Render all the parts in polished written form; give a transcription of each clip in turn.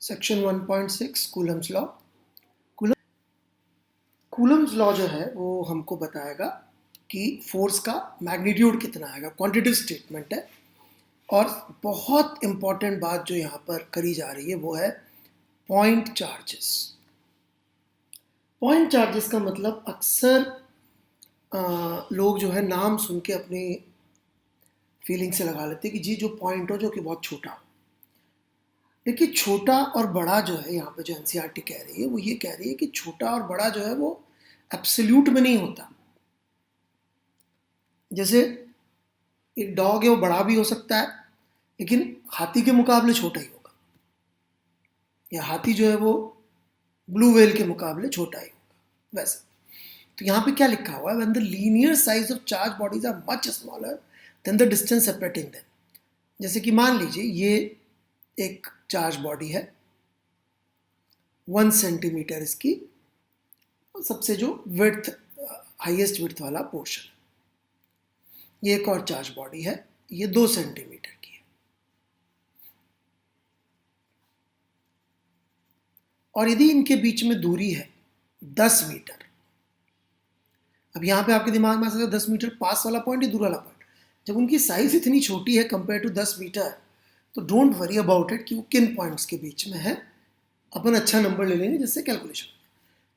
Section 1.6 Coulomb's law. Coulomb's law जो है वो हमको बताएगा कि फोर्स का मैग्नीट्यूड कितना आएगा, क्वांटिटिव स्टेटमेंट है। और बहुत इंपॉर्टेंट बात जो यहाँ पर करी जा रही है वो है पॉइंट चार्जेस। पॉइंट चार्जेस का मतलब अक्सर लोग जो है नाम सुन के अपनी फीलिंग से लगा लेते हैं कि जी जो पॉइंट हो जो कि बहुत छोटा हो। देखिए छोटा और बड़ा जो है यहाँ पे जो एनसीईआरटी कह रही है वो ये कह रही है कि छोटा और बड़ा जो है वो एब्सोल्यूट में नहीं होता। जैसे एक डॉग है वो बड़ा भी हो सकता है लेकिन हाथी के मुकाबले छोटा ही होगा, या हाथी जो है वो ब्लू व्हेल के मुकाबले छोटा ही होगा। वैसे तो यहाँ पे क्या लिखा हुआ है, when the linear size of charge bodies are much smaller than the distance separating them. जैसे कि मान लीजिए ये एक चार्ज बॉडी है, 1 सेंटीमीटर इसकी सबसे जो विड्थ हाईएस्ट विड्थ वाला पोर्शन है। ये एक और चार्ज बॉडी है, ये 2 सेंटीमीटर की है। और यदि इनके बीच में दूरी है 10 मीटर, अब यहाँ पे आपके दिमाग में आ सकता है 10 मीटर पास वाला पॉइंट या दूर वाला पॉइंट। जब उनकी साइज इतनी छोटी है कंपेयर टू 10 मीटर तो डोंट वरी अबाउट इट कि वो किन पॉइंट्स के बीच में है, अपन अच्छा नंबर ले लेंगे जिससे कैलकुलेशन।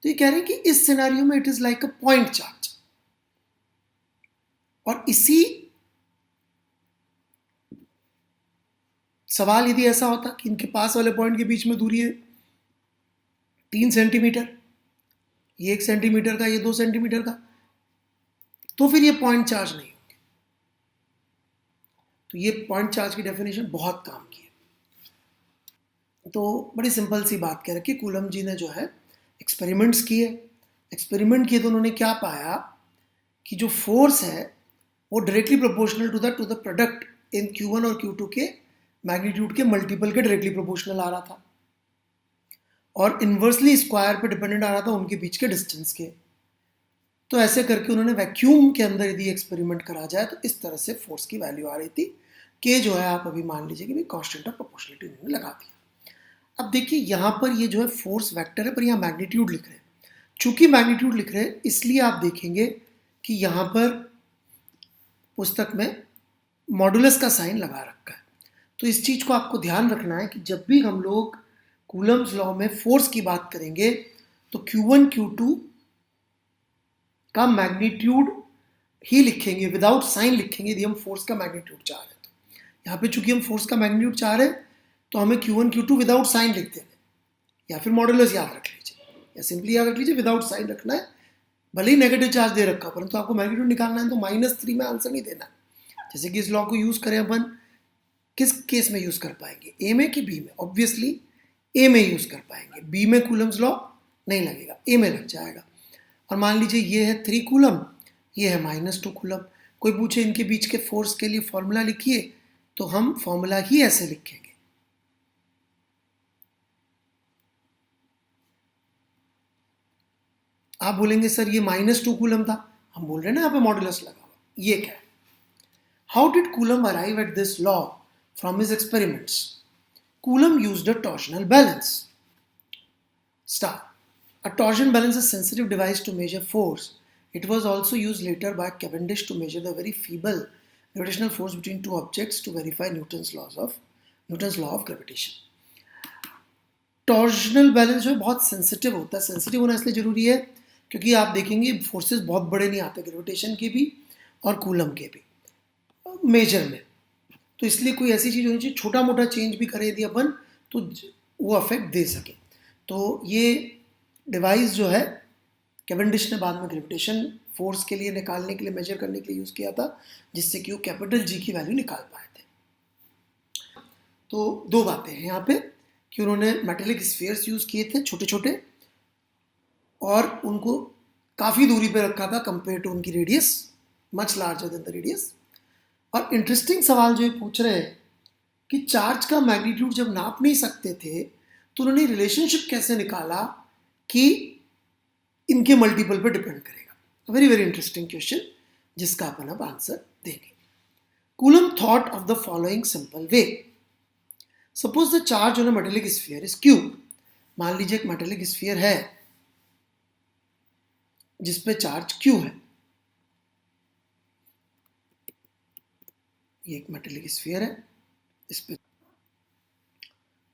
तो ये कह रहे हैं कि इस सिनेरियो में it is like a point charge. और इसी सवाल यदि ऐसा होता कि इनके पास वाले पॉइंट के बीच में दूरी है 3 सेंटीमीटर, ये 1 सेंटीमीटर का, ये 2 सेंटीमीटर का, तो फिर ये पॉइंट चार्ज नहीं होंगे। तो ये पॉइंट चार्ज की डेफिनेशन बहुत काम की है। तो बड़ी सिंपल सी बात कह रखी, कूलम जी ने जो है एक्सपेरिमेंट्स किए। एक्सपेरिमेंट किए तो उन्होंने क्या पाया कि जो फोर्स है वो directly proportional to the product in Q1 और Q2 के मैग्नीट्यूड के मल्टीपल के डायरेक्टली प्रोपोर्शनल आ रहा था, और इन्वर्सली स्क्वायर पे डिपेंडेंट आ रहा था उनके बीच के डिस्टेंस के। तो ऐसे करके उन्होंने वैक्यूम के अंदर यदि एक्सपेरिमेंट करा जाए तो इस तरह से फोर्स की वैल्यू आ रही थी कि जो है आप अभी मान लीजिए कि भाई कांस्टेंट ऑफ प्रोपोर्शनलिटी उन्होंने लगा दिया। अब देखिए यहाँ पर ये जो है फोर्स वेक्टर है पर यहाँ मैग्नीट्यूड लिख रहे हैं। चूंकि मैग्नीट्यूड लिख रहे हैं इसलिए आप देखेंगे कि यहाँ पर पुस्तक में मॉडुलस का साइन लगा रखा है। तो इस चीज़ को आपको ध्यान रखना है कि जब भी हम लोग कूलम्स लॉ में फोर्स की बात करेंगे तो Q1 Q2 का मैग्नीट्यूड ही लिखेंगे, विदाउट साइन लिखेंगे यदि हम फोर्स का मैग्नीट्यूड चाह रहे हैं। तो यहाँ पे चूंकि हम फोर्स का मैग्नीट्यूड चाह रहे हैं तो हमें Q1 Q2 विदाउट साइन लिख देना, या फिर मॉडुलस याद रख लीजिए, या सिंपली याद रख लीजिए विदाउट साइन रखना है। भले ही नेगेटिव चार्ज दे रखा परंतु आपको मैग्नीट्यूड निकालना है तो -3 में आंसर नहीं देना। जैसे कि इस लॉ को यूज करें अपन किस केस में यूज कर पाएंगे, ए में कि बी में? ऑब्वियसली ए में यूज कर पाएंगे, बी में कूलम्स लॉ नहीं लगेगा, ए में लग जाएगा। और मान लीजिए ये है 3 कूलम, ये है -2 कूलम। कोई पूछे इनके बीच के फोर्स के लिए फॉर्मूला लिखिए तो हम फॉर्मूला ही ऐसे लिखेंगे। आप बोलेंगे सर ये -2 कूलम था, हम बोल रहे हैं ना यहाँ पे मॉडुलस लगा हुआ। ये क्या है? How did coulomb arrive at this law from his experiments? Coulomb used a torsional balance. Star. A torsion balance is a sensitive device to measure force. It was also used later by Cavendish to measure the very feeble gravitational force between two objects to verify Newton's law of gravitation. Torsional balance जो है बहुत sensitive होता है। Sensitive होना इसलिए जरूरी है क्योंकि आप देखेंगे फोर्सेस बहुत बड़े नहीं आते, ग्रेविटेशन के भी और कूलम के भी मेजर में। तो इसलिए कोई ऐसी चीज़ होनी चाहिए छोटा मोटा चेंज भी करे यदि अपन तो वो अफेक्ट दे सके। तो ये डिवाइस जो है कैवेंडिश ने बाद में ग्रेविटेशन फोर्स के लिए निकालने के लिए, मेजर करने के लिए यूज़ किया था, जिससे कि वो कैपिटल जी की वैल्यू निकाल पाए थे। तो दो बातें हैं यहाँ पे कि उन्होंने मेटेलिक स्फीयर्स यूज़ किए थे छोटे छोटे, और उनको काफ़ी दूरी पे रखा था कंपेयर टू उनकी radius, much larger than the radius. और इंटरेस्टिंग सवाल जो ये पूछ रहे हैं कि चार्ज का मैग्नीट्यूड जब नाप नहीं सकते थे तो उन्होंने रिलेशनशिप कैसे निकाला कि इनके मल्टीपल पर डिपेंड करेगा। वेरी वेरी इंटरेस्टिंग क्वेश्चन जिसका अपन अब आंसर देंगे। Coulomb thought of the following simple way. Suppose the charge on a metallic sphere is Q. मान लीजिए एक मेटेलिक स्फीयर है जिसपे चार्ज क्यू है। ये एक मेटेलिक स्फीयर है इस पे।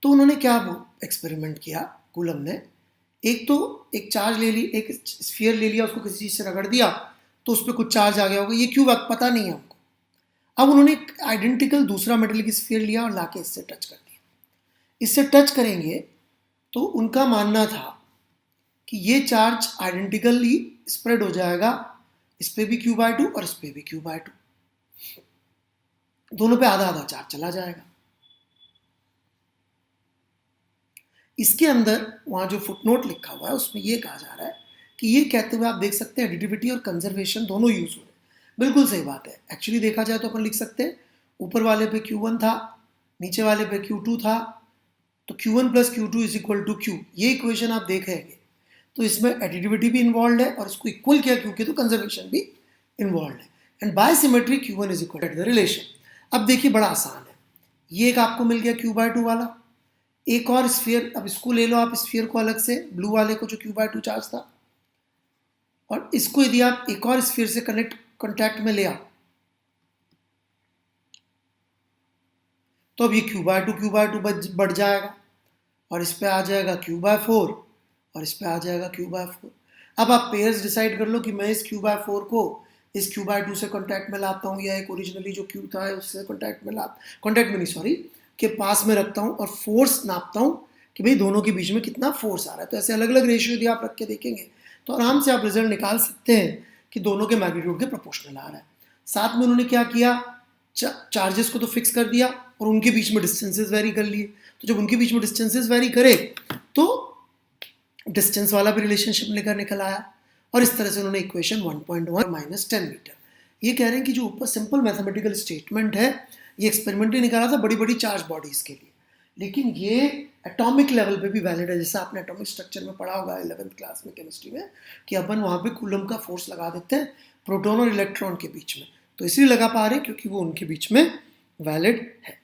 तो उन्होंने क्या वो एक्सपेरिमेंट किया कूलम ने, एक चार्ज ले ली, एक स्फीयर ले लिया, उसको किसी चीज से रगड़ दिया तो उस पर कुछ चार्ज आ गया होगा, ये क्यों पता नहीं है हमको। अब उन्होंने एक आइडेंटिकल दूसरा मेटेलिक स्फीयर लिया और लाके इससे टच कर दिया। इससे टच करेंगे तो उनका मानना था कि ये चार्ज आइडेंटिकली स्प्रेड हो जाएगा, इस पे भी Q/2 और इस पे भी Q/2, दोनों पे आधा आधा चार्ज चला जाएगा। इसके अंदर वहां जो फुटनोट लिखा हुआ है उसमें ये कहा जा रहा है कि ये कहते हुए आप देख सकते हैं एडिटिविटी और कंजर्वेशन दोनों यूज हो रहे हैं। बिल्कुल सही बात है। एक्चुअली देखा जाए तो अपन लिख सकते हैं ऊपर वाले पे Q1 था, नीचे वाले पे Q2 था, तो Q1 plus Q2 is equal to Q। ये इक्वेशन आप देखेंगे तो इसमें एडिटिविटी भी इन्वॉल्व है और इसको इक्वल किया Q के तो कंजर्वेशन भी इन्वॉल्व है। And by symmetry Q1 is equal to the relation. अब देखिए बड़ा आसान है, ये एक आपको मिल गया Q/2 वाला, एक और स्फीयर, अब इसको ले लो आप स्फीयर को अलग से, ब्लू वाले को जो Q/2 चार्ज था, और इसको यदि आप एक और स्फीयर से कॉन्टैक्ट में ले आओ तो अब ये Q/2 बढ़ जाएगा और इस पे आ जाएगा Q/4 और इस पे आ जाएगा Q/4। अब आप पेयर्स डिसाइड कर लो कि मैं इस Q/4 को इस Q/2 से कॉन्टैक्ट में लाता हूँ या एक ओरिजिनली जो Q था उससे कॉन्टैक्ट में नहीं सॉरी के पास में रखता हूँ और फोर्स नापता हूँ कि भाई दोनों के बीच में कितना फोर्स आ रहा है। तो ऐसे अलग अलग रेशियो यदि आप रख के देखेंगे तो आराम से आप रिजल्ट निकाल सकते हैं कि दोनों के मैग्नीट्यूड के प्रोपोर्शनल आ रहा है। साथ में उन्होंने क्या किया, चार्जेस को तो फिक्स कर दिया और उनके बीच में डिस्टेंसेस वेरी कर लिए। तो जब उनके बीच में डिस्टेंसेस वेरी करे तो डिस्टेंस वाला भी रिलेशनशिप लेकर निकल आया और इस तरह से उन्होंने इक्वेशन 1.1 माइनस 10 मीटर। ये कह रहे हैं कि जो ऊपर सिंपल मैथमेटिकल स्टेटमेंट है ये एक्सपेरिमेंट ही निकाला था बड़ी बड़ी चार्ज बॉडीज के लिए, लेकिन ये एटॉमिक लेवल पे भी वैलिड है। जैसे आपने एटॉमिक स्ट्रक्चर में पढ़ा होगा 11th क्लास में केमिस्ट्री में कि अपन वहाँ पे कूलम का फोर्स लगा देते हैं प्रोटॉन और इलेक्ट्रॉन के बीच में, तो इसलिए लगा पा रहे हैं क्योंकि वो उनके बीच में वैलिड है।